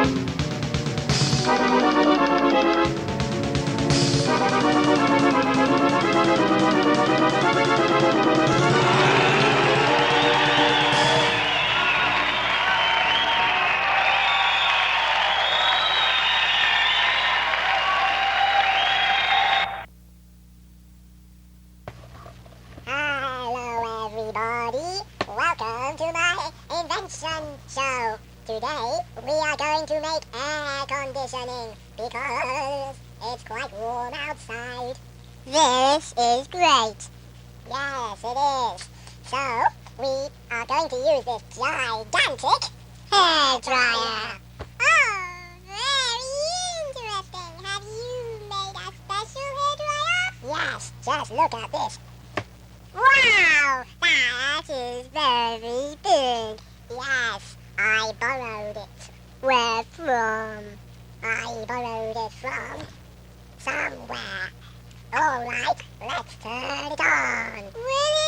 Hello everybody, welcome to my invention show. Today we are going to make air conditioning because it's quite warm outside. This is great. Yes, it is. So we are going to use this gigantic hair dryer. Oh, very interesting. Have you made a special hair dryer? Yes, just look at this. Wow! That is very big. Yes, I borrowed it. Where from? I borrowed it from somewhere. All right, let's turn it on. Really?